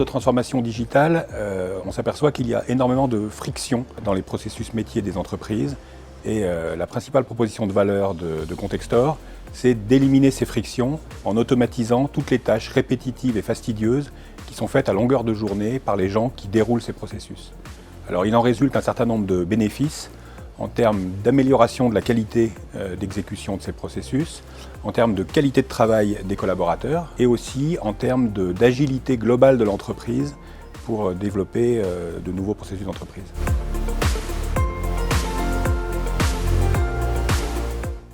de transformation digitale, on s'aperçoit qu'il y a énormément de friction dans les processus métiers des entreprises. Et la principale proposition de valeur de Contextor, c'est d'éliminer ces frictions en automatisant toutes les tâches répétitives et fastidieuses qui sont faites à longueur de journée par les gens qui déroulent ces processus. Alors il en résulte un certain nombre de bénéfices en termes d'amélioration de la qualité d'exécution de ces processus, en termes de qualité de travail des collaborateurs et aussi en termes d'agilité globale de l'entreprise pour développer de nouveaux processus d'entreprise.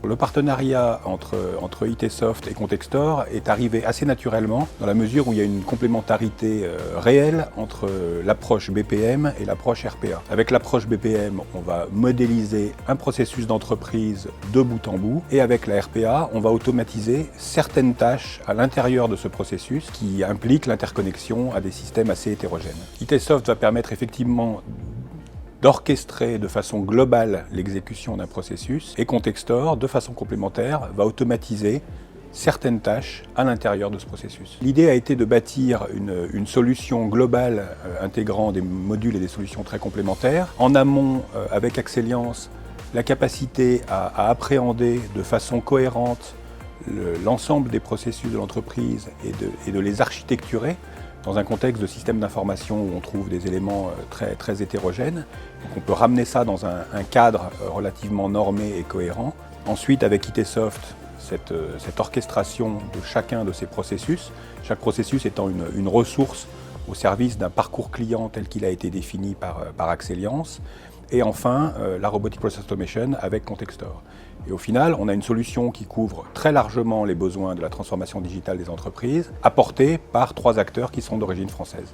Le partenariat entre ITsoft et Contextor est arrivé assez naturellement dans la mesure où il y a une complémentarité réelle entre l'approche BPM et l'approche RPA. Avec l'approche BPM, on va modéliser un processus d'entreprise de bout en bout et avec la RPA, on va automatiser certaines tâches à l'intérieur de ce processus qui impliquent l'interconnexion à des systèmes assez hétérogènes. ITsoft va permettre effectivement d'orchestrer de façon globale l'exécution d'un processus et Contextor, de façon complémentaire, va automatiser certaines tâches à l'intérieur de ce processus. L'idée a été de bâtir une solution globale intégrant des modules et des solutions très complémentaires. En amont, avec Axeliance, la capacité à appréhender de façon cohérente l'ensemble des processus de l'entreprise et de les architecturer dans un contexte de système d'information où on trouve des éléments très hétérogènes. Donc on peut ramener ça dans un cadre relativement normé et cohérent. Ensuite, avec ITsoft, cette orchestration de chacun de ces processus, chaque processus étant une ressource au service d'un parcours client tel qu'il a été défini par Axeliance. Et enfin, la Robotic Process Automation avec Contextor. Et au final, on a une solution qui couvre très largement les besoins de la transformation digitale des entreprises, apportée par 3 acteurs qui sont d'origine française.